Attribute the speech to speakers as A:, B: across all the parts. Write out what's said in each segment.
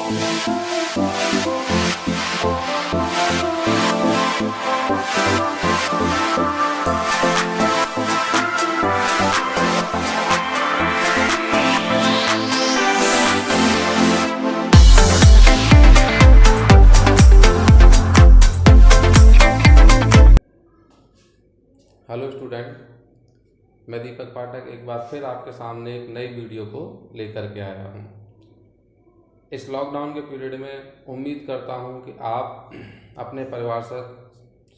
A: Hello student, मैं दीपक पाठक एक बार फिर आपके सामने एक नई वीडियो को लेकर के आया हूँ। इस लॉकडाउन के पीरियड में उम्मीद करता हूँ कि आप अपने परिवार से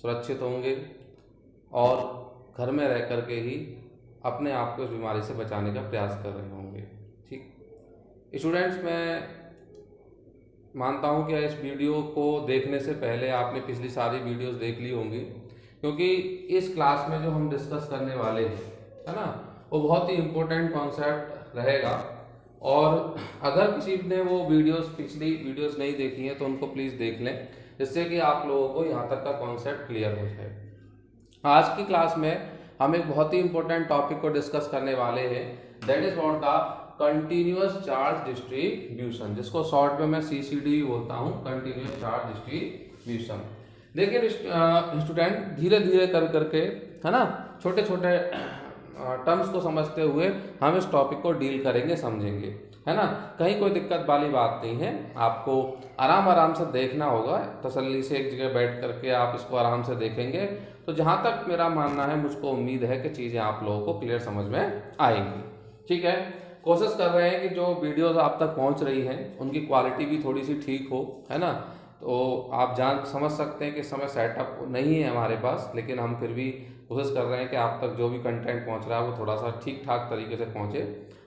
A: सुरक्षित होंगे और घर में रह कर के ही अपने आप को इस बीमारी से बचाने का प्रयास कर रहे होंगे। ठीक स्टूडेंट्स, मैं मानता हूँ कि इस वीडियो को देखने से पहले आपने पिछली सारी वीडियोस देख ली होंगी, क्योंकि इस क्लास में जो हम डिस्कस करने वाले हैं, है ना, वो बहुत ही इम्पोर्टेंट कॉन्सेप्ट रहेगा। और अगर किसी ने वो पिछली वीडियोस नहीं देखी हैं तो उनको प्लीज़ देख लें, जिससे कि आप लोगों को यहाँ तक का कॉन्सेप्ट क्लियर हो जाए। आज की क्लास में हम एक बहुत ही इम्पोर्टेंट टॉपिक को डिस्कस करने वाले हैं, that is what the continuous charge distribution, जिसको शॉर्ट में मैं CCD बोलता हूँ, कंटिन्यूअस चार्ज डिस्ट्रीब्यूशन। देखिए स्टूडेंट, धीरे धीरे कर करके, है ना, छोटे छोटे टर्म्स को समझते हुए हम इस टॉपिक को डील करेंगे, समझेंगे, है ना। कहीं कोई दिक्कत वाली बात नहीं है, आपको आराम से देखना होगा, तसल्ली से एक जगह बैठ करके आप इसको आराम से देखेंगे तो जहाँ तक मेरा मानना है, मुझको उम्मीद है कि चीज़ें आप लोगों को क्लियर समझ में आएंगी। ठीक है, कोशिश कर रहे हैं कि जो वीडियोस आप तक पहुँच रही हैं उनकी क्वालिटी भी थोड़ी सी ठीक हो, है ना। तो आप समझ सकते हैं कि इस समय सेटअप नहीं है हमारे पास, लेकिन हम फिर भी कोशिश कर रहे हैं कि आप तक जो भी कंटेंट पहुंच रहा है वो थोड़ा सा ठीक ठाक तरीके से पहुंचे,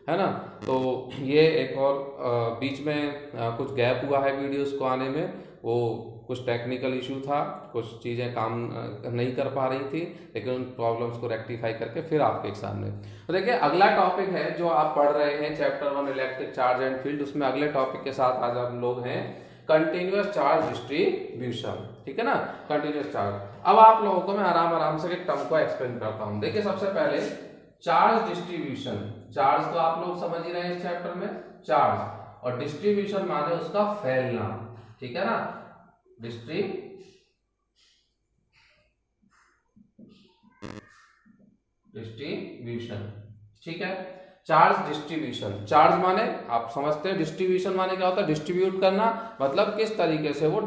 A: है ना। तो ये एक और बीच में कुछ गैप हुआ है वीडियोस को आने में, वो कुछ टेक्निकल इशू था, कुछ चीज़ें काम नहीं कर पा रही थी, लेकिन उन प्रॉब्लम्स को रेक्टिफाई करके फिर आपके सामने। तो देखिए, अगला टॉपिक है जो आप पढ़ रहे हैं, chapter 1 electric charge and field, उसमें अगले टॉपिक के साथ आज हम लोग हैं कंटिन्यूअस चार्ज डिस्ट्रीब्यूशन। ठीक है ना, कंटिन्यूअस चार्ज। अब आप लोगों को मैं आराम से एक टर्म को एक्सप्लेन करता हूं। देखिए, सबसे पहले चार्ज डिस्ट्रीब्यूशन, चार्ज तो आप लोग समझ ही रहे हैं इस चैप्टर में, चार्ज, और डिस्ट्रीब्यूशन माने उसका फैलना। ठीक है ना, डिस्ट्रीब्यूशन। ठीक है, चार्ज डिस्ट्रीब्यूशन, चार्ज माने आप समझते हैं, डिस्ट्रीब्यूशन माने क्या होता है, डिस्ट्रीब्यूट करना, मतलब किस तरीके से वो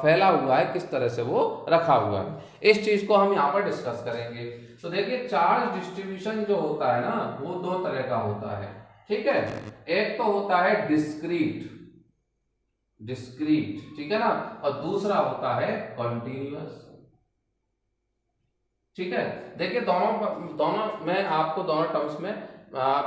A: फैला हुआ है, किस तरह से वो रखा हुआ है, इस चीज को हम यहाँ पर डिस्कस करेंगे। तो देखिए, चार्ज डिस्ट्रीब्यूशन जो होता है ना, वो दो तरह का होता है। ठीक है, एक तो होता है डिस्क्रीट, ठीक है ना, और दूसरा होता है कंटिन्यूअस। ठीक है, देखिए दोनों मैं आपको दोनों टर्म्स में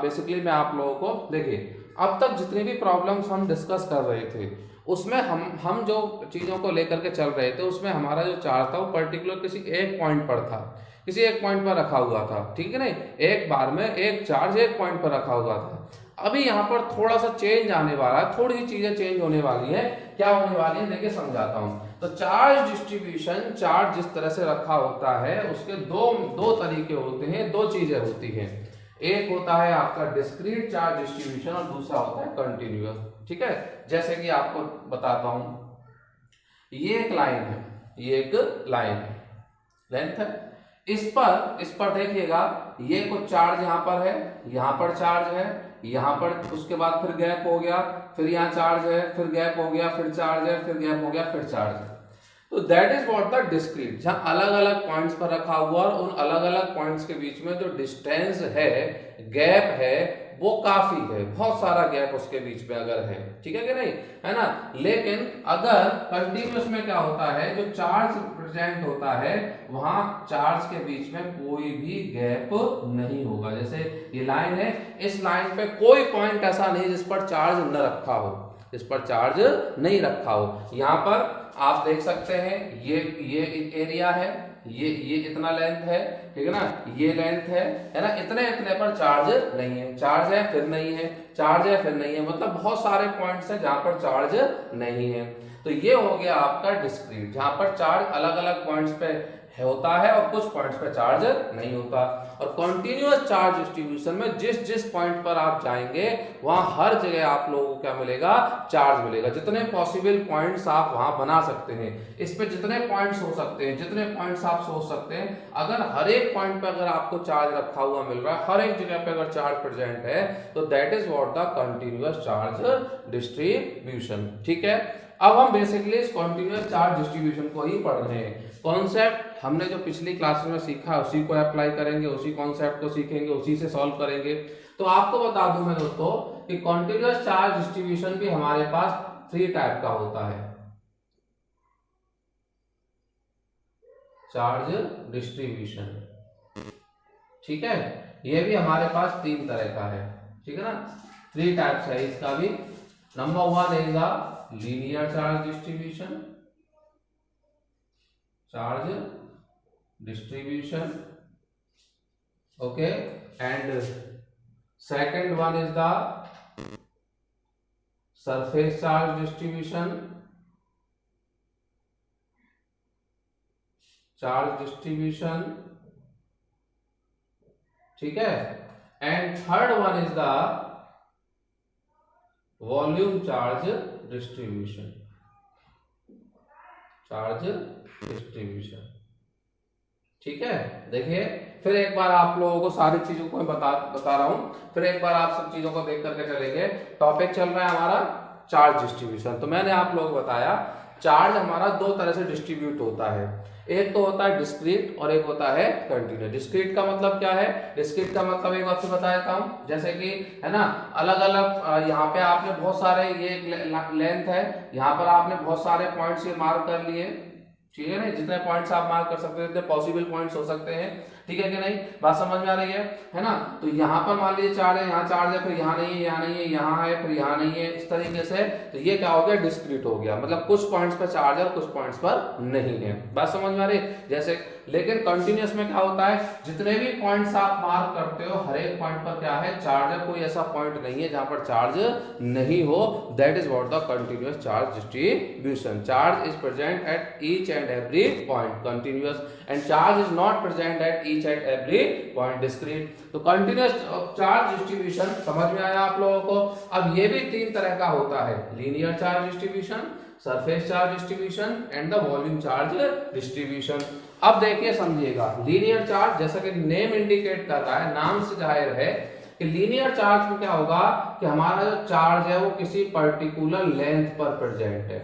A: बेसिकली मैं आप लोगों को, देखिए अब तक जितनी भी प्रॉब्लम्स हम डिस्कस कर रहे थे उसमें हम जो चीज़ों को लेकर के चल रहे थे, उसमें हमारा जो चार्ज था वो पर्टिकुलर किसी एक पॉइंट पर था, किसी एक पॉइंट पर रखा हुआ था। ठीक है, नहीं, एक बार में एक चार्ज एक पॉइंट पर रखा हुआ था। अभी यहाँ पर थोड़ा सा चेंज आने वाला है, थोड़ी सी चीजें चेंज होने वाली है। क्या होने वाली है, देखिए समझाता हूँ। तो चार्ज डिस्ट्रीब्यूशन, चार्ज जिस तरह से रखा होता है उसके दो तरीके होते हैं, दो चीजें होती हैं। एक होता है आपका डिस्क्रीट चार्ज डिस्ट्रीब्यूशन और दूसरा होता है कंटिन्यूअस। ठीक है, जैसे कि आपको बताता हूं, ये एक लाइन है, ये एक लाइन है, लेंथ है, इस पर देखिएगा, ये कुछ चार्ज यहाँ पर है, यहाँ पर चार्ज है, यहाँ पर, उसके बाद फिर गैप हो गया, फिर यहाँ चार्ज है, फिर गैप हो गया, फिर चार्ज है, फिर गैप हो गया, फिर चार्ज है। तो that is what the discrete, जहां अलग अलग पॉइंट्स पर रखा हुआ और उन अलग अलग पॉइंट्स के बीच में जो डिस्टेंस है, गैप है, वो काफी है, बहुत सारा गैप उसके बीच में अगर है। ठीक है कि नहीं, है ना। लेकिन अगर कंटिन्यूअस में क्या होता है, जो चार्ज प्रेजेंट होता है वहां चार्ज के बीच में कोई भी गैप नहीं होगा। जैसे ये लाइन है, इस लाइन पे कोई पॉइंट ऐसा नहीं जिस पर चार्ज न रखा हो, इस पर चार्ज नहीं रखा हो। यहाँ पर आप देख सकते हैं, ये एरिया है, ये इतना लेंथ है, ठीक है ना, ये लेंथ है ना, इतने पर चार्ज नहीं है, चार्ज है फिर नहीं है, चार्ज है फिर नहीं है, मतलब बहुत सारे पॉइंट्स हैं जहां पर चार्ज नहीं है। तो ये हो गया आपका डिस्क्रीट, जहां पर चार्ज अलग अलग पॉइंट्स पे होता है और कुछ पॉइंट्स पे चार्ज नहीं होता। और कॉन्टिन्यूअस चार्ज डिस्ट्रीब्यूशन में जिस जिस पॉइंट पर आप जाएंगे वहां हर जगह आप लोगों को क्या मिलेगा, चार्ज मिलेगा। जितने पॉसिबल पॉइंट्स आप वहां बना सकते हैं, इस पे जितने पॉइंट्स हो सकते हैं, जितने पॉइंट्स आप सोच सकते हैं, अगर हर एक पॉइंट पे अगर आपको चार्ज रखा हुआ मिल रहा है, हर एक जगह पे अगर चार्ज प्रेजेंट है, तो that is what the continuous charge distribution. ठीक है, अब हम बेसिकली इस कॉन्टिन्यूअस चार्ज डिस्ट्रीब्यूशन को ही पढ़ रहे हैं। कॉन्सेप्ट हमने जो पिछली क्लास में सीखा उसी को अप्लाई करेंगे, उसी कॉन्सेप्ट को सीखेंगे, उसी से सॉल्व करेंगे। तो आपको बता दूं मैं दोस्तों कि कॉन्टिन्यूअस चार्ज डिस्ट्रीब्यूशन भी हमारे पास 3 टाइप का होता है। चार्ज डिस्ट्रीब्यूशन, ठीक है, ये भी हमारे पास 3 तरह का है। ठीक है ना, 3 टाइप्स है इसका भी। Number 1 is the linear charge distribution, charge distribution, okay, and second one is the surface charge distribution, charge distribution, ठीक है, and third one is the volume charge distribution, charge distribution. ठीक है, देखिए फिर एक बार आप लोगों को सारी चीजों को मैं बता रहा हूं, फिर एक बार आप सब चीजों को देख करके चलेंगे। टॉपिक चल रहा है हमारा चार्ज डिस्ट्रीब्यूशन। तो मैंने आप लोगों को बताया चार्ज हमारा 2 तरह से डिस्ट्रीब्यूट होता है, एक तो होता है डिस्क्रीट और एक होता है कंटिन्यूअस। डिस्क्रीट का मतलब क्या है, डिस्क्रीट का मतलब एक बार फिर बताया था हूं, जैसे कि है ना, अलग अलग यहाँ पे आपने बहुत सारे, ये लेंथ है, यहाँ पर आपने बहुत सारे पॉइंट्स ये मार्क कर लिए, ठीक है ना, जितने पॉइंट्स आप मार्क कर सकते हैं जितने पॉसिबल पॉइंट्स हो सकते हैं। ठीक है कि नहीं, बात समझ में आ रही है ना। तो यहाँ पर मान लीजिए चार्ज है, यहाँ चार्ज है, फिर यहाँ नहीं है, यहाँ नहीं है, यहाँ है, फिर यहाँ नहीं है, इस तरीके से। तो ये क्या हो गया, डिस्क्रीट हो गया, मतलब कुछ पॉइंट्स पर चार्ज है और कुछ पॉइंट्स पर नहीं है। बात समझ में आ रही है। जैसे लेकिन कंटिन्यूअस में क्या होता है, जितने भी पॉइंट्स आप मार्क करते हो हर एक पॉइंट पर क्या है, चार्ज है, कोई ऐसा पॉइंट नहीं है जहां पर चार्ज नहीं हो। That is what the continuous charge distribution. Charge is present at each and every point continuous, and charge is not present at each and every point discrete. तो कंटिन्यूअस चार्ज डिस्ट्रीब्यूशन समझ में आया आप लोगों को। अब ये भी 3 तरह का होता है, linear charge distribution, surface charge distribution and the volume charge distribution. अब देखिए समझिएगा, लीनियर चार्ज जैसा कि नेम इंडिकेट कर रहा है, नाम से जाहिर है कि लीनियर चार्ज में क्या होगा कि हमारा जो चार्ज है वो किसी पर्टिकुलर लेंथ पर प्रेजेंट है,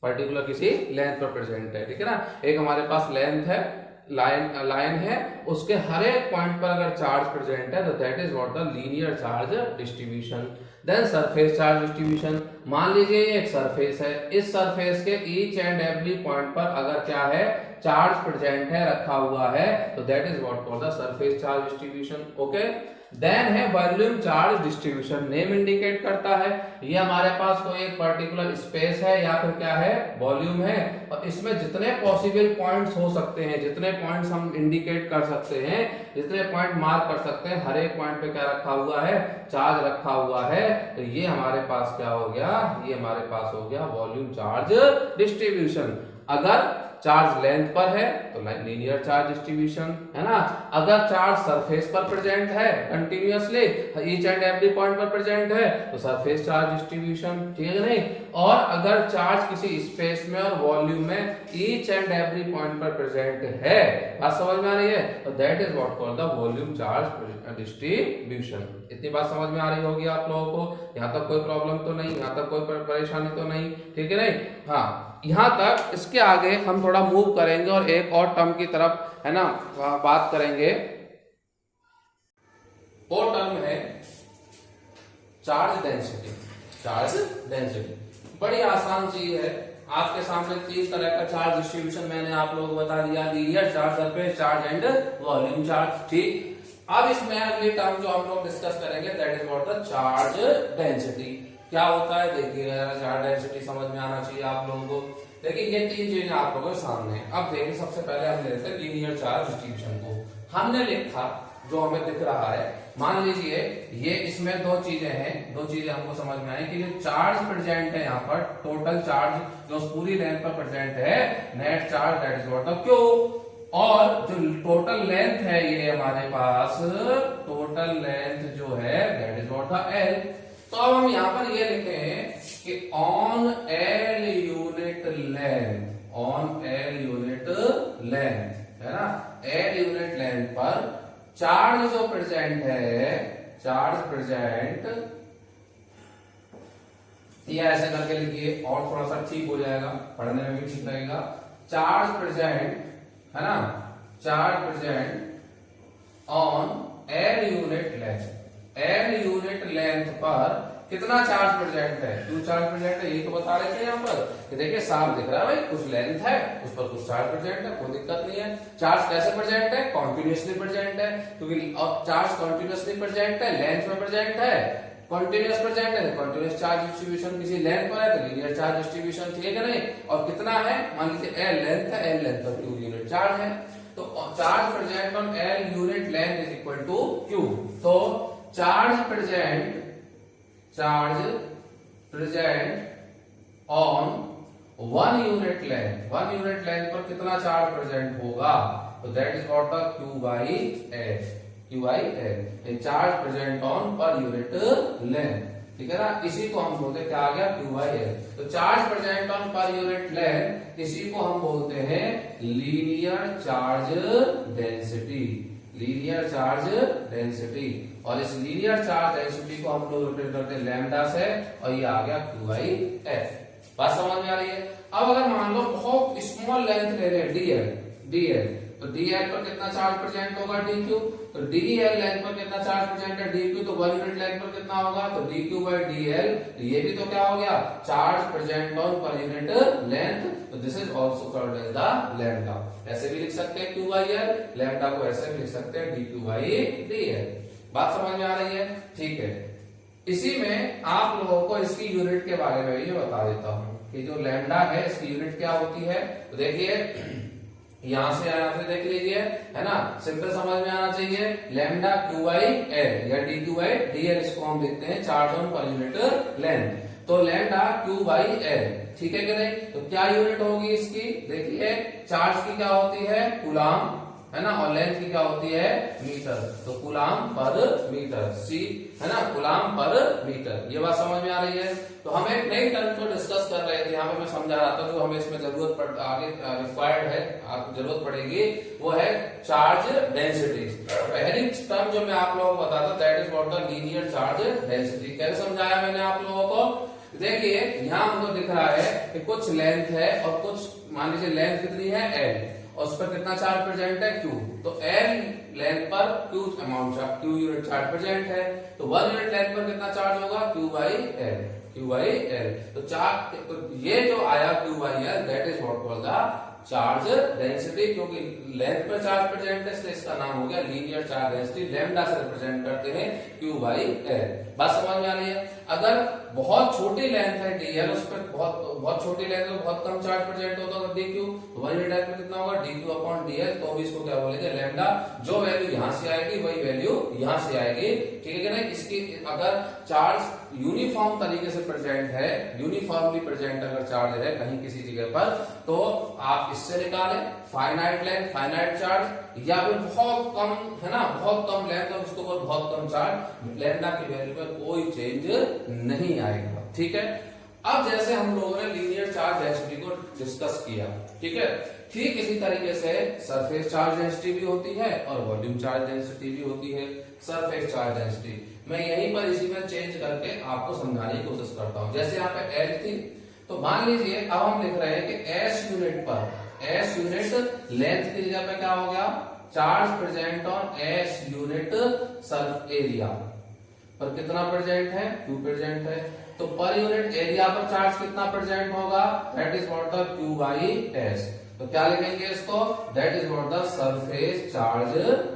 A: पर्टिकुलर किसी लेंथ पर प्रेजेंट है। ठीक है ना, एक हमारे पास लेंथ है, लाइन है, उसके हर एक पॉइंट पर अगर चार्ज प्रेजेंट है तो that is what the linear charge distribution. Then surface charge distribution, मान लीजिए ये एक सरफेस है, इस सरफेस के ईच एंड एवरी पॉइंट पर अगर क्या है, चार्ज प्रेजेंट है, रखा हुआ है, तो that is what called the surface charge distribution. Okay, then है volume charge distribution. Name indicate करता है ये हमारे पास कोई एक पर्टिकुलर स्पेस है या फिर क्या है, वॉल्यूम है, और इसमें जितने पॉसिबल पॉइंट्स हो सकते हैं, जितने पॉइंट्स हम इंडिकेट कर सकते हैं, जितने पॉइंट मार्क कर सकते हैं, हर एक पॉइंट पे क्या रखा हुआ है, चार्ज रखा हुआ है। तो ये हमारे पास क्या हो गया, ये हमारे पास हो गया वॉल्यूम चार्ज डिस्ट्रीब्यूशन। अगर चार्ज लेंथ पर है तो लीनियर चार्ज डिस्ट्रीब्यूशन, है ना। अगर चार्ज सरफेस पर प्रेजेंट है continuously, each and every point पर प्रेजेंट है, तो सरफेस चार्ज डिस्ट्रीब्यूशन, ठीक है नहीं। और अगर चार्ज किसी स्पेस में और वॉल्यूम में ईच एंड एवरी पॉइंट पर प्रेजेंट है, बात समझ में आ रही है, तो that is what called the volume charge distribution. इतनी बात समझ में आ रही होगी आप लोगों को, यहाँ तक कोई प्रॉब्लम तो नहीं, यहाँ तक कोई परेशानी तो नहीं, ठीक है नहीं। हाँ, यहाँ तक। इसके आगे हम थोड़ा मूव करेंगे और एक और टर्म की तरफ, है ना, बात करेंगे। वो टर्म है चार्ज डेंसिटी। चार्ज डेंसिटी बड़ी आसान चीज है, आपके सामने 3 तरह का चार्ज डिस्ट्रीब्यूशन मैंने आप लोगों को बता दिया, linear charge, surface charge and volume charge. ठीक, अब इसमें अगली टर्म जो हम लोग डिस्कस करेंगे that is what the charge density. क्या होता है देखिए, चार्ज डेंसिटी समझ में आना चाहिए आप लोगों को। देखिए ये 3 चीजें आप लोगों के सामने हैं। अब देखिए सबसे पहले हम लेते हैं लीनियर चार्ज डिस्ट्रीब्यूशन को। हमने लिखा जो हमें दिख रहा है, मान लीजिए ये इसमें 2 चीजें हैं, 2 चीजें हमको समझ में आई कि जो चार्ज प्रेजेंट है यहाँ पर, टोटल चार्ज जो पूरी लेंथ पर प्रेजेंट है, net charge that is what the Q. और जो टोटल लेंथ है ये हमारे पास, टोटल लेंथ जो है that is what the L. तो अब हम यहां पर ये लिखें कि on L unit length, on L unit length है ना, एल यूनिट लेंथ पर चार्ज जो प्रेजेंट है, चार्ज प्रेजेंट, या ऐसे करके लिखिए और थोड़ा सा ठीक हो जाएगा, पढ़ने में भी ठीक लगेगा। चार्ज प्रेजेंट है ना, charge present on L unit length, L unit length पर कितना चार्ज प्रेजेंट है, क्यों चार्ज प्रेजेंट है ये तो बता रहे थे यहाँ पर कि देखिए साफ दिख रहा है भाई, कुछ लेंथ है उस पर कुछ चार्ज प्रेजेंट है, कोई दिक्कत नहीं है। चार्ज कैसे प्रेजेंट है, कॉन्टिन्यूसली प्रेजेंट है, क्योंकि अब चार्ज कॉन्टिन्यूसली प्रेजेंट है, लेंथ में प्रेजेंट है, कॉन्टिन्यूस प्रेजेंट है, कॉन्टिन्यूस चार्ज डिस्ट्रीब्यूशन किसी लेंथ पर है तो लीनियर चार्ज डिस्ट्रीब्यूशन, ठीक है नहीं। और कितना है, मान लीजिए एल लेंथ है, एल लेंथ पर क्यू यूनिट चार्ज है, तो charge present on L unit length is equal to Q. तो charge present on one unit length, one unit length पर कितना चार्ज प्रेजेंट होगा, तो that is what the Q by L, Q by L, charge present on per unit length, ठीक है ना। इसी को हम बोलते हैं क्या आ गया, क्यू बाई एल। तो charge present on per unit length, इसी को हम बोलते हैं linear charge density, linear charge density. और इस लीनियर चार्ज डेंसिटी को हम लोग रिप्रेजेंट करते हैं लैम्डा से, और ये आ गया क्यू बाई एल। बात समझ में आ रही है। अब अगर मान लो बहुत स्मॉल लेंथ ले रहे हैं डीएल, डीएल, तो डीएल पर कितना चार्ज प्रेजेंट होगा, डीक्यू। तो डीएल लेंथ पर कितना चार्ज प्रेजेंट है, डीक्यू, तो वन यूनिट लेंथ पर कितना होगा, तो डीक्यू बाई डीएल। ये भी तो क्या हो गया, charge present on per unit length, तो this is also called as the lambda. ऐसे भी लिख सकते हैं क्यू बाई एल, लैम्डा को ऐसे भी लिख सकते हैं डीक्यू बाई डीएल। बात समझ में आ रही है, ठीक है। इसी में आप लोगों को इसकी यूनिट के बारे में भी बता देता हूं कि जो लैम्डा है इसकी यूनिट क्या होती है। तो देखिए यहां से देख लीजिए, है ना, सिंपल समझ में आना चाहिए, लैम्डा क्यू बाई एल या D Q by D L, इसको हम लिखते हैं charge on per unit length. तो लैम्डा क्यू बाई एल, ठीक है कि नहीं। तो क्या यूनिट होगी इसकी, देखिए चार्ज की क्या होती है, कूलाम, है ना, और लेंथ की क्या होती है, मीटर। तो कूलाम पर मीटर, सी, है ना, कूलाम पर मीटर। ये बात समझ में आ रही है। तो हम एक नई टर्म को डिस्कस कर रहे थे, यहाँ पे मैं समझा रहा था जो हमें इसमें जरूरत आगे रिक्वायर्ड है, आपको जरूरत पड़ेगी, वो है चार्ज डेंसिटी। पहली टर्म जो मैं आप लोगों को बताता that is what the linear charge density. कैसे समझाया मैंने आप लोगों को, देखिए यहां हमको दिख रहा है कि कुछ लेंथ है और कुछ, मान लीजिए लेंथ कितनी है एल, और उस पर कितना चार्ज प्रेजेंट है क्यू। तो एल लेंथ पर Q amount charge, Q unit charge present है, तो वन यूनिट लेंथ पर कितना चार्ज होगा, Q by L, Q by L. तो चार्ज, तो ये जो आया Q by L that is what called the charge density, क्योंकि लेंथ पर चार्ज प्रेजेंट है इसलिए इसका नाम हो गया लीनियर चार्ज डेंसिटी। लैम्डा से रिप्रेजेंट करते हैं क्यू बाई एल। बात समझ में आ रही है। अगर बहुत छोटी लेंथ है डीएल, उस पर बहुत छोटी लेंथ है, बहुत कम चार्ज प्रेजेंट होता है डीक्यू, तो वन यूनिट लेंथ में कितना होगा, डीक्यू अपॉन डीएल। तो भी इसको क्या बोलेंगे, लैम्डा। जो वैल्यू यहां से आएगी वही वैल्यू यहां से आएगी, ठीक है कि नहीं। इसकी अगर चार्ज यूनिफॉर्म तरीके से प्रेजेंट है, यूनिफॉर्मली प्रेजेंट अगर चार्ज है कहीं किसी जगह पर, तो आप इससे निकालें फाइनाइट लेंथ, फाइनाइट चार्ज, या फिर बहुत कम, है ना, बहुत कम लेंथ और उसके ऊपर बहुत कम चार्ज, लैम्डा की वैल्यू में कोई चेंज नहीं आएगा, ठीक है। अब जैसे हम लोगों ने लीनियर चार्ज डेंसिटी को डिस्कस किया, ठीक है, ठीक इसी तरीके से सरफेस चार्ज डेंसिटी भी होती है और वॉल्यूम चार्ज डेंसिटी भी होती है। सरफेस चार्ज डेंसिटी मैं यहीं पर इसी में चेंज करके आपको समझाने की कोशिश करता हूं। जैसे यहाँ पे एल थी, तो मान लीजिए अब हम लिख रहे हैं कि एस यूनिट पर, एस यूनिट लेंथ की जगह पे क्या हो गया, charge present on S unit Surf area पर कितना प्रेजेंट है, क्यू प्रेजेंट है। तो पर यूनिट एरिया पर चार्ज कितना प्रेजेंट होगा, that is what the Q by S. तो क्या लिखेंगे इसको, that is what the surface charge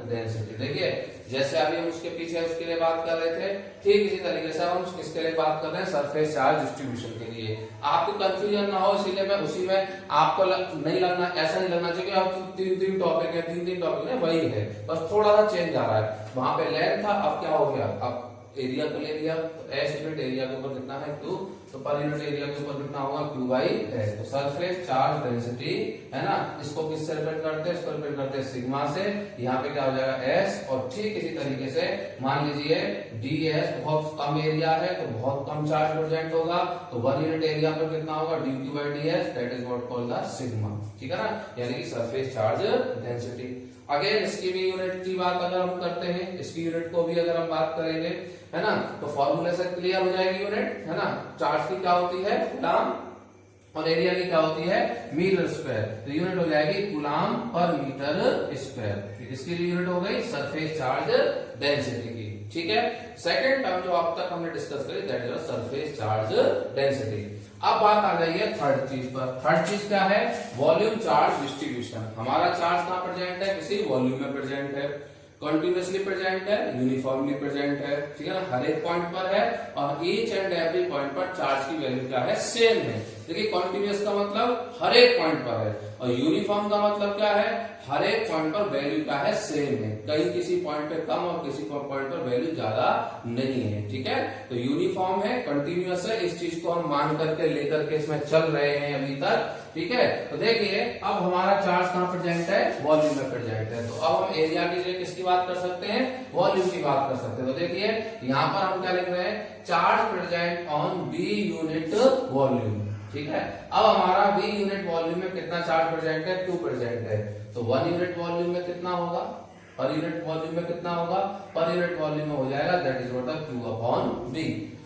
A: density. देखिए जैसे अभी हम उसके पीछे उसके लिए बात कर रहे थे, ठीक इसी तरीके से हम किसके लिए बात कर रहे हैं, सरफेस चार्ज डिस्ट्रीब्यूशन के लिए। आपको कंफ्यूजन ना हो इसीलिए मैं उसी में आपको नहीं लगना, ऐसा नहीं लगना चाहिए आप तीन टॉपिक है, तीन टॉपिक है, वही है, बस थोड़ा सा चेंज आ रहा है। वहां पे लेंथ था, अब क्या हो गया, अब एरिया को ले लिया, तो एस यूनिट एरिया के ऊपर कितना है क्यू, तो पर यूनिट एरिया के ऊपर कितना होगा Q बाई एस। तो सरफेस चार्ज डेंसिटी है ना, इसको किससे रिप्रेजेंट करते हैं, इसको रिप्रेजेंट करते हैं सिग्मा से। यहाँ पे क्या हो जाएगा एस, और ठीक इसी तरीके से मान लीजिए ds बहुत कम एरिया है तो बहुत कम चार्ज प्रेजेंट होगा, तो 1 यूनिट एरिया पर कितना होगा dq by ds, that is what called the sigma. ठीक है ना, यानी कि सरफेस चार्ज डेंसिटी। अगेन इसकी भी यूनिट की बात अगर हम करते हैं, इसकी यूनिट को भी अगर हम बात करेंगे है ना, तो फॉर्मूले से क्लियर हो जाएगी यूनिट है ना। चार्ज की क्या होती है कूलम, और एरिया की क्या होती है मीटर स्क्वायर। तो यूनिट हो जाएगी कूलम पर मीटर स्क्वायर। इसकी यूनिट हो गई सरफेस चार्ज डेंसिटी की। ठीक है, सेकंड टर्म जो अब तक हमने डिस्कस करी that is surface charge density. अब बात आ गई है थर्ड चीज पर। थर्ड चीज क्या है, वॉल्यूम चार्ज डिस्ट्रीब्यूशन। हमारा चार्ज कहां प्रेजेंट है, किसी वॉल्यूम में प्रेजेंट है, कंटिन्यूअसली प्रेजेंट है, यूनिफॉर्मली प्रेजेंट है। ठीक है ना, हर एक पॉइंट पर है, और ईच एंड एवरी पॉइंट पर चार्ज की वैल्यू क्या है सेम है। देखिए कॉन्टिन्यूस का मतलब हर एक पॉइंट पर है, और यूनिफॉर्म का मतलब क्या है, हर एक पॉइंट पर वैल्यू क्या है सेम है। कहीं किसी पॉइंट पे कम और किसी पॉइंट पर वैल्यू ज्यादा नहीं है। ठीक है, तो यूनिफॉर्म है, कंटिन्यूअस है, इस चीज को हम मान करके लेकर के इसमें चल रहे हैं अभी तक। ठीक है, तो देखिए अब हमारा चार्ज कहां प्रेजेंट है, वॉल्यूम में प्रेजेंट है। तो अब हम एरिया की जगह किसकी बात कर सकते हैं, वॉल्यूम की बात कर सकते हैं। तो देखिए यहाँ पर हम क्या लिख रहे हैं, charge present on B unit volume. ठीक है, अब हमारा बी यूनिट वॉल्यूम में कितना चार्ज प्रेजेंट है, Q प्रेजेंट है। तो 1 यूनिट वॉल्यूम में कितना होगा, पर यूनिट वॉल्यूम में कितना होगा, पर यूनिट वॉल्यूम में हो जाएगा that is what the Q upon B।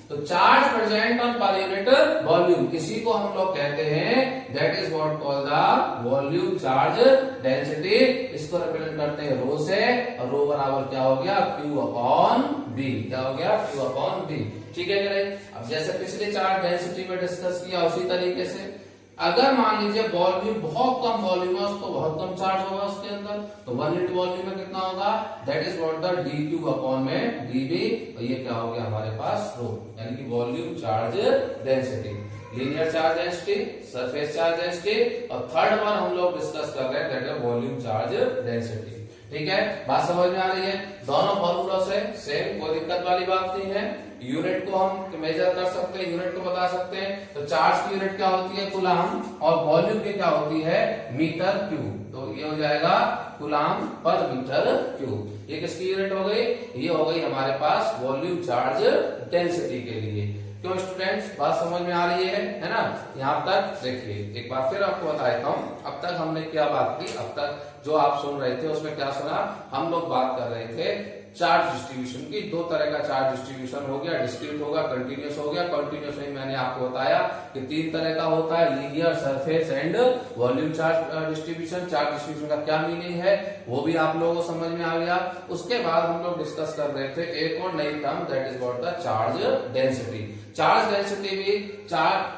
A: तो charge present on per unit volume, इसी को हम लोग कहते हैं that is what called the volume charge density. इसको रिप्रेजेंट करते हैं रो से, और रो बराबर क्या हो गया Q अपॉन B। क्या हो गया Q अपॉन B। ठीक है कि नहीं। अब जैसे पिछले चार्ज डेंसिटी में डिस्कस किया उसी तरीके से अगर मान लीजिए वॉल्यूम बहुत कम वॉल्यूम है, उसको बहुत कम चार्ज होगा उसके अंदर, तो 1 यूनिट वॉल्यूम में कितना होगा, that is what the dq upon में dv। और ये क्या हो गया हमारे पास रो, यानी कि volume charge density, linear charge density, surface charge density, और थर्ड वन हम लोग डिस्कस कर रहे हैं that is volume charge density. ठीक है, बात समझ में आ रही है। दोनों फॉर्मूला से सेम, कोई दिक्कत वाली बात नहीं है। यूनिट को हम मेजर कर सकते हैं, यूनिट को बता सकते हैं। तो चार्ज की यूनिट क्या होती है कूलम, और वॉल्यूम की क्या होती है मीटर क्यूब। तो ये हो जाएगा कूलम पर मीटर क्यूब। ये किसकी यूनिट हो गई, ये हो गई हमारे पास वॉल्यूम चार्ज डेंसिटी के लिए। क्यों स्टूडेंट्स, बात समझ में आ रही है ना। यहाँ तक देखिए एक बार फिर आपको बता देता हूँ, अब तक हमने क्या बात की, अब तक जो आप सुन रहे थे उसमें क्या सुना, हम लोग बात कर रहे थे चार्ज डिस्ट्रीब्यूशन की। दो तरह का चार्ज डिस्ट्रीब्यूशन हो गया, डिस्क्रीट होगा, कंटिन्यूअस हो गया। कंटिन्यूअस में मैंने आपको बताया कि 3 तरह का होता है, linear, surface and volume charge distribution. Charge distribution का क्या मीनिंग है वो भी आप लोगों को समझ में आ गया। उसके बाद हम लोग डिस्कस कर रहे थे एक और नई term that is what the charge density. Charge density भी चार्ज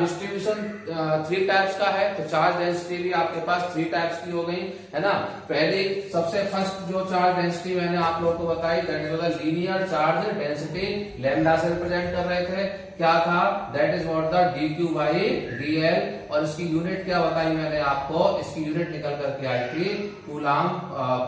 A: डिस्ट्रीब्यूशन 3 टाइप्स का है। तो चार्ज डेंसिटी भी आपके पास 3 टाइप्स की हो गई है ना। पहली सबसे फर्स्ट जो चार्ज डेंसिटी मैंने आप लोगों को बताई that is linear charge density, lambda से रिप्रेजेंट कर रहे थे। क्या था, that is what the dq by dl। और इसकी यूनिट क्या बताई मैंने आपको, इसकी यूनिट निकल करके आई थी कूलम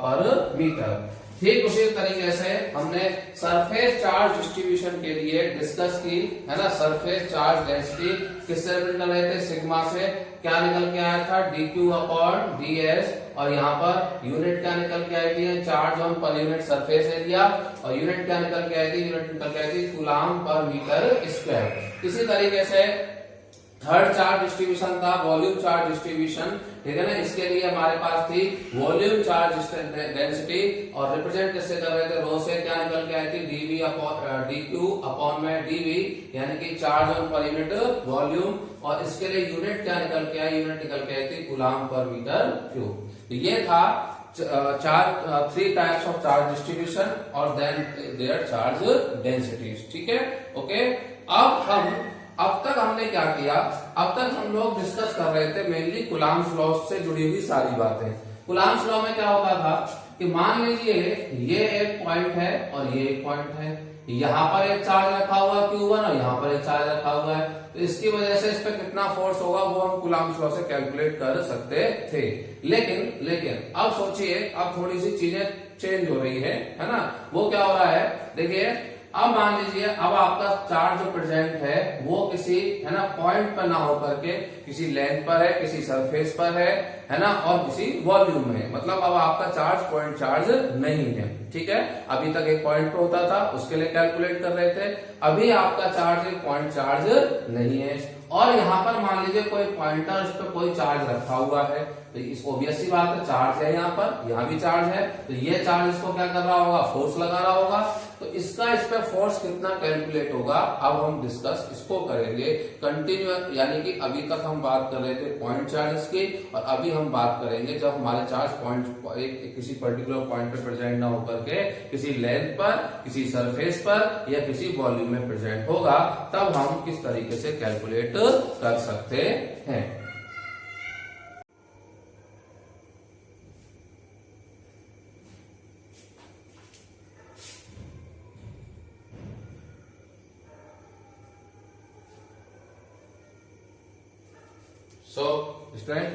A: पर मीटर। ठीक उसी तरीके से हमने सरफेस चार्ज डिस्ट्रीब्यूशन के लिए डिस्कस की है ना। सरफेस चार्ज डेंसिटी किससे रिप्रेजेंट कर रहे थे, सिग्मा से। क्या निकल के आया था, dq अपॉन ds। और यहाँ पर यूनिट क्या निकल के आई थी, charge on per unit surface area. और यूनिट क्या निकल के आई थी, यूनिट निकल के आई थी कूलम पर मीटर स्क्वायर। इसी तरीके से थर्ड चार्ज डिस्ट्रीब्यूशन था वॉल्यूम चार्ज डिस्ट्रीब्यूशन। ठीक है ना, इसके लिए हमारे पास थी वॉल्यूम चार्ज डेंसिटी, और रिप्रेजेंट किससे कर रहे थे, रो से। क्या निकल के आई थी, dv अपॉन dq अपॉन में dv, यानी कि charge on per unit volume. और इसके लिए यूनिट क्या निकल के आई, यूनिट निकल के आई थी कूलम पर मीटर क्यूब। तो ये था 3 टाइप्स ऑफ चार्ज डिस्ट्रीब्यूशन और देन देयर चार्ज डेंसिटीज। ठीक है, ओके। अब तक हमने क्या किया, अब तक हम लोग डिस्कस कर रहे थे मेनली कूलम्स लॉ से जुड़ी हुई सारी बातें। कूलम्स लॉ में क्या होता था कि मान लीजिए ये एक पॉइंट है और ये एक पॉइंट है, यहाँ पर एक चार्ज रखा हुआ है Q1 और यहाँ पर एक चार्ज रखा हुआ है। तो इसकी वजह से इस पे कितना फोर्स होगा वो हम कूलम्स लॉ से कैलकुलेट कर सकते थे। लेकिन अब सोचिए, अब थोड़ी सी चीजें चेंज हो रही है ना। वो क्या हो रहा है, देखिए अब मान लीजिए अब आपका चार्ज जो प्रेजेंट है वो किसी है ना पॉइंट पर ना होकर के किसी लेंथ पर है, किसी सरफेस पर है ना, और किसी वॉल्यूम में, मतलब अब आपका चार्ज पॉइंट चार्ज नहीं है। ठीक है, अभी तक एक पॉइंट पे होता था, उसके लिए कैलकुलेट कर रहे थे। अभी आपका चार्ज एक पॉइंट चार्ज नहीं है, और यहाँ पर मान लीजिए कोई पॉइंटर, उस पर कोई चार्ज रखा हुआ है, तो इस ऑब्वियस सी बात है चार्ज है, यहाँ पर यहाँ भी चार्ज है, तो ये चार्ज इसको क्या कर रहा होगा, फोर्स लगा रहा होगा। तो इसका इस पे फोर्स कितना कैलकुलेट होगा, अब हम डिस्कस इसको करेंगे कंटिन्यू, यानी कि अभी तक हम बात कर रहे थे पॉइंट चार्ज की, और अभी हम बात करेंगे जब हमारे चार्ज पॉइंट किसी पर्टिकुलर पॉइंट पे प्रेजेंट ना होकर के किसी लेंथ पर, किसी सरफेस पर या किसी वॉल्यूम में प्रेजेंट होगा, तब हम किस तरीके से कैलकुलेट कर सकते हैं। स्टूडेंट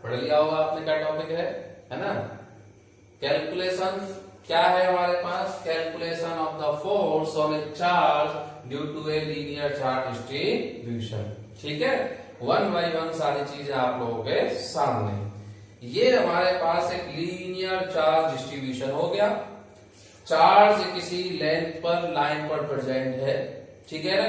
A: पढ़ लिया होगा आपने क्या टॉपिक है ना। कैलकुलेशन क्या है हमारे पास, calculation of the force on a charge due to a linear charge distribution. ठीक है, वन बाई वन सारी चीजें आप लोगों के सामने। ये हमारे पास एक लीनियर चार्ज डिस्ट्रीब्यूशन हो गया, चार्ज किसी लेंथ पर लाइन पर प्रेजेंट है। ठीक है ना,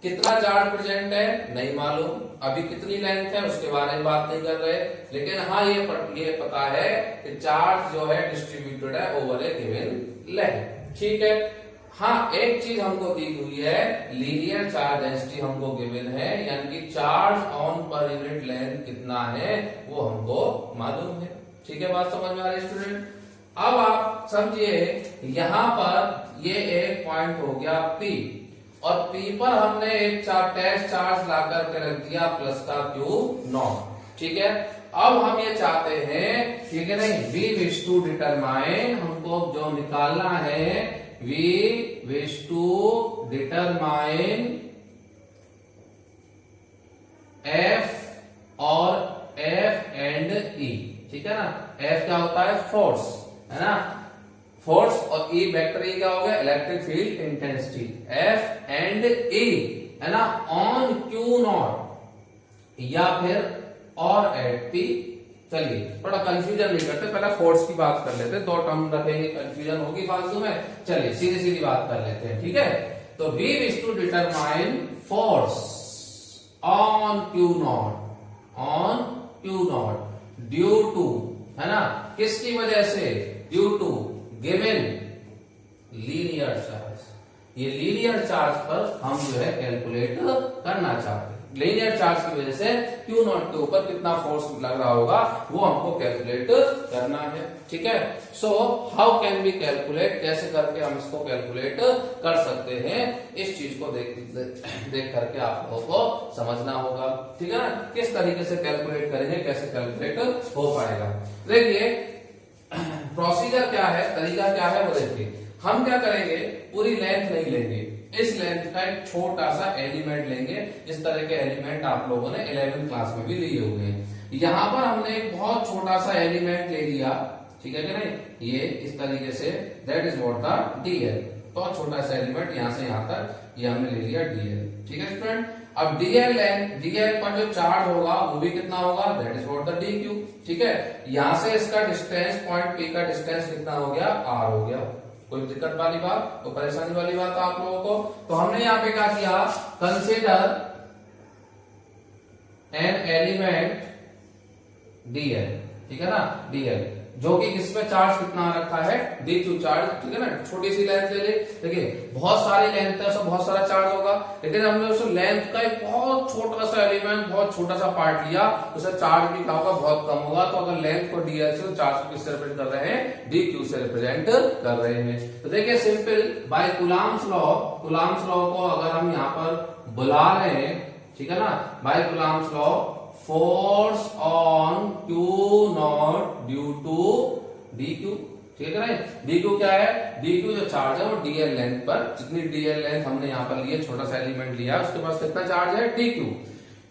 A: कितना चार्ज प्रेजेंट है नहीं मालूम, अभी कितनी लेंथ है उसके बारे में बात नहीं कर रहे, लेकिन हाँ ये पता है कि चार्ज जो है डिस्ट्रीब्यूटेड है ओवर ए गिवन लेंथ। ठीक है, हाँ एक चीज हमको दी हुई है, लीनियर चार्ज डेंसिटी हमको गिवन है, यानी कि charge on per unit length कितना है वो हमको मालूम है। ठीक है, बात समझ में आ रही है स्टूडेंट। अब आप समझिए यहां पर ये एक पॉइंट हो गया P, और P पर हमने एक टेस्ट चार्ज ला करके रख दिया प्लस का Q0। ठीक है, अब हम ये चाहते हैं, ठीक है नहीं, वी विश टू डिटरमाइन, हमको जो निकालना है, we wish to determine F और F एंड E। ठीक है ना, F क्या होता है, फोर्स है ना, फोर्स, और E वेक्टर E क्या हो गया, electric field intensity. F and E है ना ऑन Q0 या फिर और एट P। चलिए थोड़ा कंफ्यूजन नहीं करते, पहले फोर्स की बात कर लेते, दो टर्म रखेंगे कंफ्यूजन होगी फालतू में। चलिए सीधी सीधी बात कर लेते हैं। ठीक है, तो we wish to determine force on Q0 due to, है ना, किसकी वजह से, due to given linear charge. ये लीनियर चार्ज पर हम जो है कैलकुलेट करना चाहते हैं। लीनियर चार्ज की वजह से Q0 के ऊपर कितना फोर्स लग रहा होगा वो हमको कैलकुलेट करना है। ठीक है, so how can we calculate, कैसे करके हम इसको कैलकुलेट कर सकते हैं, इस चीज को देख करके आप लोगों को समझना होगा। ठीक है ना, किस तरीके से कैलकुलेट करेंगे, कैसे कैलकुलेट हो पाएगा। देखिए प्रोसीजर क्या है, तरीका क्या है वो देखिए। हम क्या करेंगे, पूरी लेंथ नहीं लेंगे, इस लेंथ का एक छोटा सा एलिमेंट लेंगे। इस तरह के एलिमेंट आप लोगों ने 11वीं क्लास में भी लिए हुए हैं। यहां पर हमने एक बहुत छोटा सा एलिमेंट ले लिया, ठीक है कि नहीं, ये इस तरीके से, that is what the DL। बहुत छोटा सा एलिमेंट यहां से यहां तक ये हमने ले लिया DL। ठीक है स्टूडेंट, अब DL पर जो चार्ज होगा वो भी कितना होगा, that is what the DQ। ठीक है, यहां से इसका डिस्टेंस, पॉइंट P का डिस्टेंस कितना हो गया, R हो गया। कोई दिक्कत वाली बात, कोई परेशानी वाली बात आप लोगों को। तो हमने यहाँ पे क्या किया, कंसिडर एन एलिमेंट DL। ठीक है ना, DL जो कि इसमें चार्ज कितना रखा है, DQ चार्ज। ठीक है ना, छोटी सी लेंथ ले ली, देखिए बहुत सारी लेंथ है, उसमें बहुत सारा चार्ज होगा, लेकिन हमने उस लेंथ का एक बहुत छोटा सा एलिमेंट, बहुत छोटा सा पार्ट लिया, उसका चार्ज भी क्या होगा, बहुत कम होगा। तो अगर लेंथ को DL से, तो चार्ज को किससे रिप्रेजेंट कर रहे हैं, DQ से रिप्रेजेंट कर रहे हैं। तो देखिए सिंपल, बाय कुलाम्स लॉ को अगर हम यहाँ पर बुला रहे हैं, ठीक है ना, by Coulomb's law, force on Q0 due to DQ। ठीक है ना, DQ क्या है, DQ जो चार्ज है वो DL लेंथ पर, जितनी DL लेंथ हमने यहाँ पर लिए, छोटा सा एलिमेंट लिया, उसके पास कितना चार्ज है, DQ।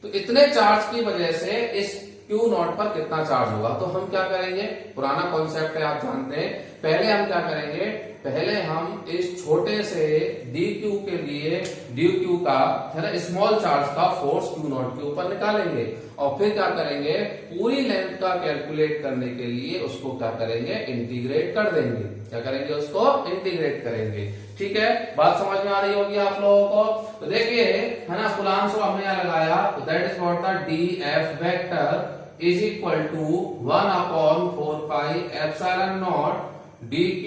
A: तो इतने चार्ज की वजह से इस Q0 पर कितना चार्ज होगा। तो हम क्या करेंगे, पुराना कॉन्सेप्ट है आप जानते हैं, पहले हम क्या करेंगे, पहले हम इस छोटे से dq के लिए dq का है ना स्मॉल चार्ज का फोर्स q नॉट के ऊपर निकालेंगे और फिर क्या करेंगे, पूरी लेंथ का कैलकुलेट करने के लिए उसको क्या करेंगे, इंटीग्रेट कर देंगे। क्या करेंगे, उसको इंटीग्रेट करेंगे। ठीक है, बात समझ में आ रही होगी आप लोगों को। तो देखिए है ना, कुलाम्ब्स को हमने यहाँ लगाया, तो that is what the dF vector is equal to 1/4πε0 dq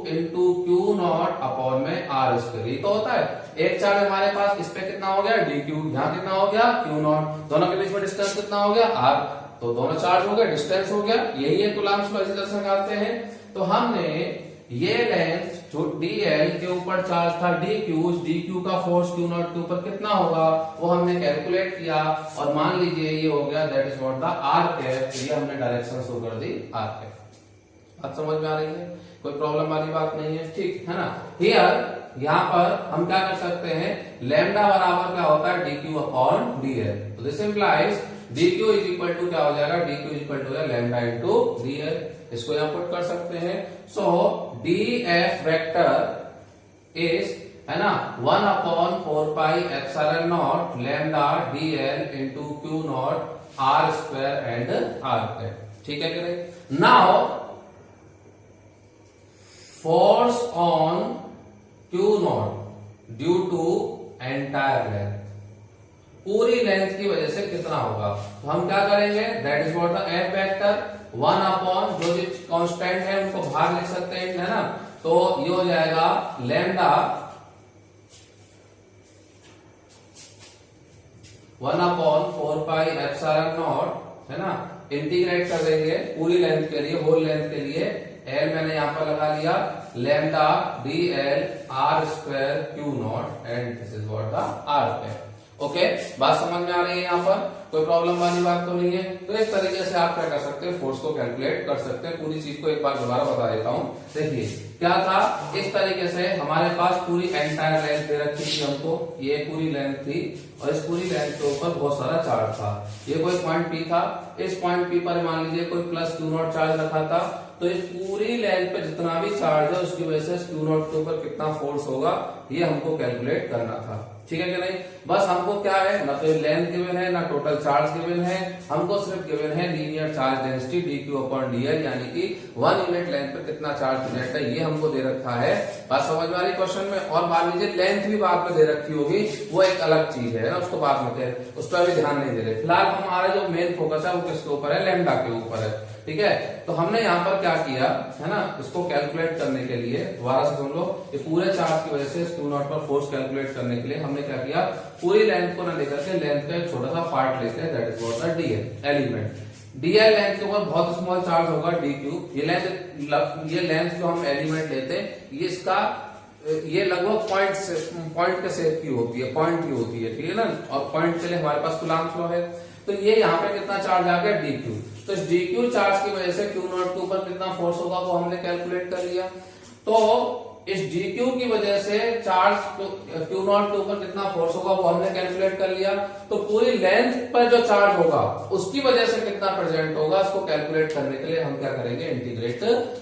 A: into Q naught upon में आर स्क्वायर। ये तो होता है, एक चार्ज हमारे पास, इस पे कितना हो गया dq, यहाँ कितना हो गया q नॉट, दोनों के बीच में डिस्टेंस कितना हो गया r, तो दोनों चार्ज हो गया, डिस्टेंस हो गया। यही है कुलाम्ब्स को इसी तरह से निकालते हैं। तो हमने ये लेंथ जो dl के ऊपर चार्ज था dq, उस dq का फोर्स q नॉट के ऊपर कितना होगा वो हमने कैलकुलेट किया और मान लीजिए ये हो गया that is what the r cap. ये हमने डायरेक्शन शो कर दी r कैप। बात समझ में आ रही है, कोई प्रॉब्लम वाली बात नहीं है, ठीक है ना। हियर यहाँ पर हम क्या कर सकते हैं, लैम्डा बराबर क्या होता है dq अपॉन dl। तो this implies dq is equal to क्या हो जाएगा, dq is equal to lambda into dl। इसको यहाँ पुट कर सकते हैं। सो dF वेक्टर इज है ना 1/4πε0 lambda dl into Q naught r square and r cap. ठीक है कि नहीं। Now force on Q naught due to entire length, पूरी लेंथ की वजह से कितना होगा, तो हम क्या करेंगे, that is what the F vector 1 upon जो कांस्टेंट है उनको बाहर लिख सकते हैं, है ना। तो ये हो जाएगा लैम्डा 1/4πε0 है ना, इंटीग्रेट कर देंगे पूरी लेंथ के लिए, होल लेंथ के लिए। L मैंने यहां पर लगा लिया lambda dl r square Q not and this is what the r square. Okay, बात समझ में आ रही है, यहाँ पर कोई प्रॉब्लम वाली बात तो नहीं है। तो इस तरीके से आप क्या कर सकते हैं, फोर्स को कैलकुलेट कर सकते हैं। पूरी चीज को एक बार दोबारा बता देता हूँ। देखिए क्या था, इस तरीके से हमारे पास पूरी एंटायर लेंथ दे रखी थी हमको, ये पूरी लेंथ थी और इस पूरी लेंथ के ऊपर बहुत सारा चार्ज था। ये कोई पॉइंट P था, इस पॉइंट P पर मान लीजिए कोई प्लस क्यू नॉट चार्ज रखा था। तो इस पूरी लेंथ पे जितना भी चार्ज है उसकी वजह से क्यू नॉट के ऊपर कितना फोर्स होगा ये हमको कैलकुलेट करना था। ठीक है कि नहीं। बस हमको क्या है, ना तो लेंथ गिवन है ना टोटल चार्ज गिवन है, हमको सिर्फ गिवन है linear charge density dq upon dl, यानी कि 1 यूनिट लेंथ पे कितना चार्ज प्रेजेंट है ये हमको दे रखा है। बात समझ में आ रही क्वेश्चन में। और मान लीजिए लेंथ भी बाद में दे रखी होगी, वो एक अलग चीज है ना, उसको बाद में उस पर भी ध्यान नहीं दे रहे। फिलहाल हमारा जो मेन फोकस है वो किसके ऊपर है, लैम्डा के ऊपर है। ठीक है, तो हमने यहाँ पर क्या किया है ना, इसको कैलकुलेट करने के लिए दोबारा से सुन लो, ये पूरे चार्ज की वजह से क्यू नॉट पर फोर्स कैलकुलेट करने के लिए हमने क्या किया, पूरी लेंथ को ना लेकर के लेंथ का एक छोटा सा पार्ट लेते हैं, that is what the dl element. dl length के ऊपर बहुत स्मॉल चार्ज होगा dq। ये लेंथ जो हम एलिमेंट लेते हैं ये इसका ये लगभग पॉइंट के शेप की होती है, पॉइंट की होती है, ठीक है ना। और पॉइंट के लिए हमारे पास कूलम्ब्स लॉ है। तो ये यहाँ पे कितना चार्ज आ गया dq, तो इस dq चार्ज की वजह से क्यू नॉट के ऊपर कितना फोर्स होगा वो हमने कैलकुलेट कर लिया। तो इस dq की वजह से चार्ज क्यू नॉट के ऊपर कितना फोर्स होगा वो हमने कैलकुलेट कर लिया। तो पूरी लेंथ पर जो चार्ज होगा उसकी वजह से कितना प्रेजेंट होगा उसको कैलकुलेट करने के लिए हम क्या करेंगे, इंटीग्रेट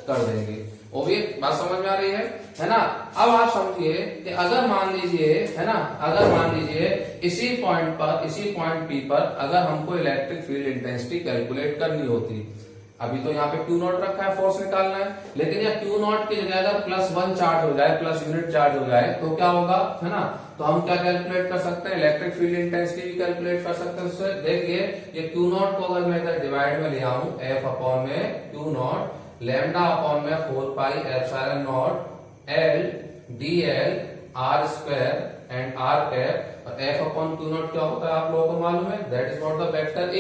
A: कर देंगे। वो भी बात समझ में आ रही है ना। अब आप समझिए कि अगर मान लीजिए है ना, अगर मान लीजिए इसी पॉइंट पर, इसी पॉइंट P पर अगर हमको इलेक्ट्रिक फील्ड इंटेंसिटी कैलकुलेट करनी होती, अभी तो यहाँ पे क्यू नॉट रखा है, फोर्स निकालना है, लेकिन यहाँ क्यू नॉट की जगह अगर +1 चार्ज हो जाए, प्लस यूनिट चार्ज हो जाए तो क्या होगा, है ना। तो हम क्या कैलकुलेट कर सकते हैं, इलेक्ट्रिक फील्ड इंटेंसिटी भी कैलकुलेट कर सकते हैं उससे। देखिए ये क्यू नॉट को अगर मैं इधर डिवाइड में ले आऊं, F अपॉन में क्यू नॉट लैम्डा अपॉन में 4πε0 L dl r square and r cap, और F अपॉन क्यू नॉट क्या होता है आप लोगों को मालूम है, that is what the vector E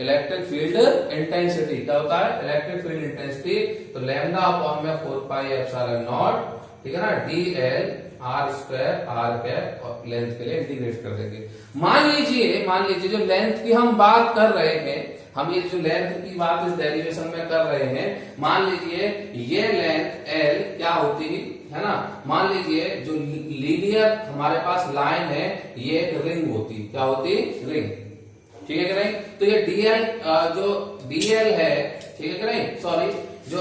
A: electric field intensity. क्या होता है इलेक्ट्रिक फील्ड इंटेंसिटी, तो लैम्डा अपॉन में 4πε0, ठीक है ना, dl r square r cap, और लेंथ के लिए इंटीग्रेट कर देंगे। मान लीजिए जो लेंथ की हम बात कर रहे हैं, हम ये जो लेंथ की बात इस डेरिवेशन में कर रहे हैं, मान लीजिए ये लेंथ L क्या होती है ना, मान लीजिए जो लीनियर हमारे पास लाइन है ये एक रिंग होती, क्या होती, रिंग, ठीक है कि नहीं। तो ये dl जो dl है, ठीक है कि नहीं, सॉरी जो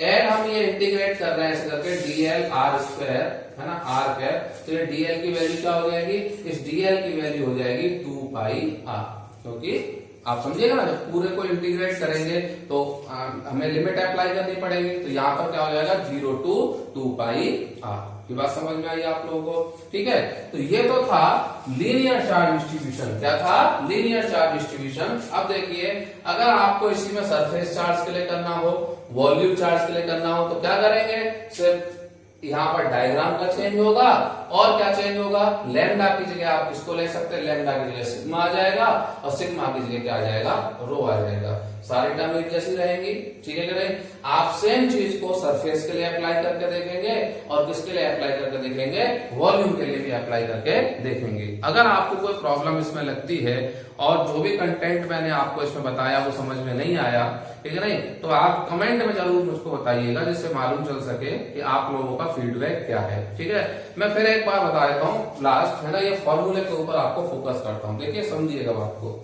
A: एंड हम ये इंटीग्रेट कर रहे हैं ऐसे करके dl r स्क्वायर, है ना, r कैप। तो ये dl की वैल्यू क्या हो जाएगी, इस dl की वैल्यू हो जाएगी 2 पाई r, क्योंकि आप समझिएगा ना, जब पूरे को इंटीग्रेट करेंगे तो हमें लिमिट अप्लाई करनी पड़ेगी। तो यहाँ पर क्या हो जाएगा 0 to 2 पाई r। ये बात समझ में आई आप लोगों को, ठीक है। तो ये तो था लीनियर चार्ज डिस्ट्रीब्यूशन। क्या था, लीनियर चार्ज डिस्ट्रीब्यूशन। अब देखिए, अगर आपको इसी में सरफेस चार्ज के लिए करना हो, वॉल्यूम चार्ज के लिए करना हो, तो क्या करेंगे, सिर्फ यहाँ पर डायग्राम का चेंज होगा और क्या चेंज होगा, लैम्डा की जगह आप किसको ले सकते हैं, लैम्डा की जगह सिग्मा आ जाएगा और सिग्मा की जगह क्या आ जाएगा, रो आ जाएगा। सारी टर्म एक जैसी रहेंगी, ठीक है कि नहीं। आप सेम चीज को सरफेस के लिए अप्लाई करके देखेंगे और किसके लिए अप्लाई करके देखेंगे, वॉल्यूम के लिए भी अप्लाई करके देखेंगे। अगर आपको कोई प्रॉब्लम इसमें लगती है और जो भी कंटेंट मैंने आपको इसमें बताया वो समझ में नहीं आया, ठीक है नहीं, तो आप कमेंट में जरूर मुझको बताइएगा, जिससे मालूम चल सके कि आप लोगों का फीडबैक क्या है, ठीक है। मैं फिर एक बार बता देता हूँ लास्ट, है ना, ये फॉर्मूले के ऊपर आपको फोकस करता हूँ। देखिए समझिएगा बात को,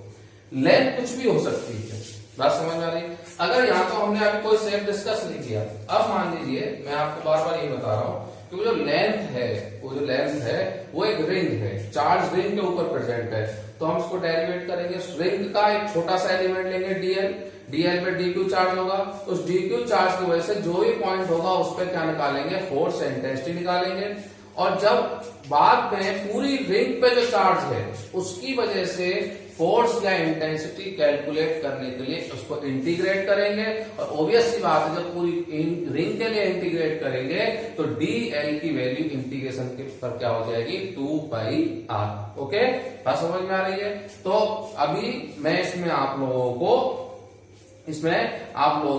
A: लेंथ कुछ भी हो सकती है, बात समझ में आ रही। अगर यहाँ तो हमने अभी कोई शेप डिस्कस नहीं किया, अब मान लीजिए मैं आपको बार बार ये बता रहा हूँ कि वो जो लेंथ है, वो जो लेंथ है वो एक रिंग है, चार्ज रिंग के ऊपर प्रेजेंट है। तो हम इसको डेरिवेट करेंगे, रिंग का एक छोटा सा एलिमेंट लेंगे dl, dl पे dq चार्ज होगा, उस dq चार्ज की वजह से जो भी पॉइंट होगा उस पर क्या निकालेंगे, फोर्स इंटेंसिटी निकालेंगे। और जब बाद में पूरी रिंग पे जो चार्ज है उसकी वजह से फोर्स या इंटेंसिटी कैलकुलेट करने के लिए उसको इंटीग्रेट करेंगे। और ऑब्वियस सी बात है, जब पूरी रिंग के लिए इंटीग्रेट करेंगे तो dl की वैल्यू इंटीग्रेशन के पर क्या हो जाएगी, 2 पाई r। ओके, बात समझ में आ रही है। तो अभी मैं इसमें आप लोगों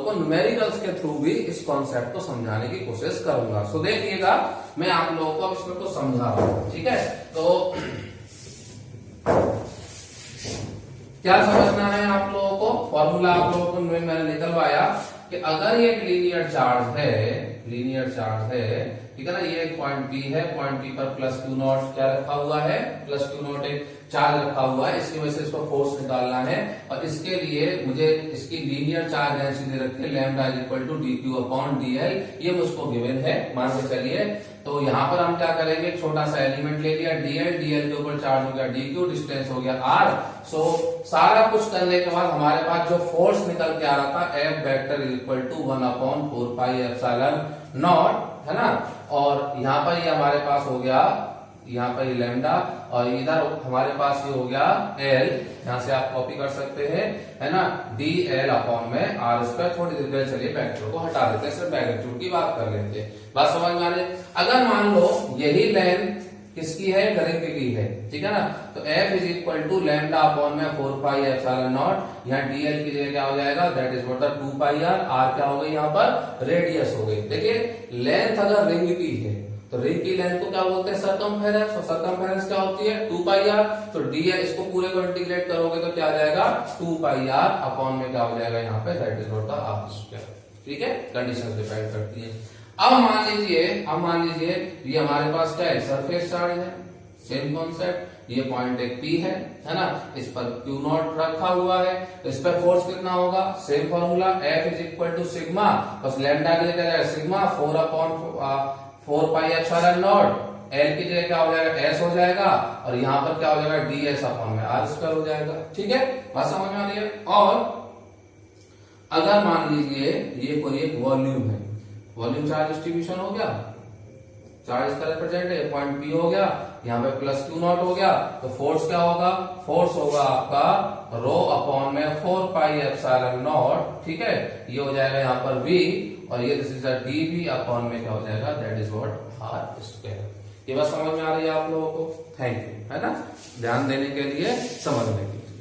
A: को न्यूमेरिकल्स के थ्रू भी इस कॉन्सेप्ट को समझाने की कोशिश करूंगा। सो देखिएगा, मैं आप लोगों को अब इसमें को समझा रहा हूं, ठीक है। तो क्या समझना है आप लोगों को, फॉर्मूला आप लोगों को मैंने निकलवाया कि अगर ये एक लीनियर चार्ज है, ठीक है ना, ये एक पॉइंट P है, पॉइंट P पर प्लस Q नॉट क्या रखा हुआ है, प्लस Q नॉट एक चार्ज रखा हुआ है, इसकी वजह से इसको फोर्स निकालना है। और इसके लिए मुझे इसकी लीनियर चार्ज डेंसिटी दे रखी है, lambda is equal to dq upon dl, ये मुझको गिवन है, मान के चलिए। तो यहाँ पर हम क्या करेंगे, छोटा सा एलिमेंट ले लिया dl, dl के ऊपर चार्ज हो गया dq, डिस्टेंस हो गया r। सो सारा कुछ करने के बाद हमारे पास जो फोर्स निकल के आ रहा था, F vector is equal to 1 upon 4 pi epsilon naught, है ना। और यहाँ पर ये हमारे पास हो गया, यहाँ पर ये लैम्डा, और इधर हमारे पास ये हो गया L, यहाँ से आप कॉपी कर सकते हैं, है ना, dl अपॉन में r स्क्वायर। थोड़ी देर पहले चलिए वेक्टर को हटा देते हैं, सिर्फ मैग्नीट्यूड की बात कर लेते हैं, बात समझ में आ रही है। अगर मान लो यही लेंथ किसकी है, रिंग की है, ठीक है ना, तो F is equal to lambda upon में 4 पाई एप्सिलॉन नॉट, यहाँ dl की जगह क्या हो जाएगा, that is what the 2 pi r, r क्या हो गई यहाँ पर, रेडियस हो गई। देखिए लेंथ अगर रिंग की है तो रिंग की लेंथ को क्या बोलते हैं, सरकमफेरेंस, और सरकमफेरेंस क्या होती है, 2 पाई r। तो dl, इसको पूरे को इंटीग्रेट करोगे तो क्या आ जाएगा, 2 पाई r अपॉन में क्या हो जाएगा यहाँ पे, that is what the r square, ठीक है। कंडीशंस डिपेंड करती है। अब मान लीजिए ये हमारे पास क्या है, सरफेस चार्ज है, सेम कॉन्सेप्ट, ये पॉइंट एक P है ना, इस पर Q नॉट रखा हुआ है, तो इस पर फोर्स कितना होगा, same formula, F is equal to sigma, बस लैम्डा की जगह जाएगा sigma 4 upon 4 pi epsilon naught, L की जगह क्या हो जाएगा, S हो जाएगा, और यहाँ पर क्या हो जाएगा, ds अपॉन में r स्क्वायर हो जाएगा, ठीक है, बात समझ में आ रही है। और अगर मान लीजिए ये कोई एक वॉल्यूम है, वॉल्यूम चार्ज डिस्ट्रीब्यूशन हो गया, चार्ज इसका रिप्रेजेंट है, पॉइंट P हो गया, यहाँ पे प्लस Q नॉट हो गया, तो फोर्स क्या होगा, फोर्स होगा आपका रो अपॉन में 4 पाई एप्सिलॉन नॉट, ठीक है, ये हो जाएगा यहाँ पर V, और ये दिस इज dV अपॉन में क्या हो जाएगा, that is what r square. ये बात समझ में आ रही है आप लोगों को, थैंक यू, है ना, ध्यान देने के लिए, समझने के लिए।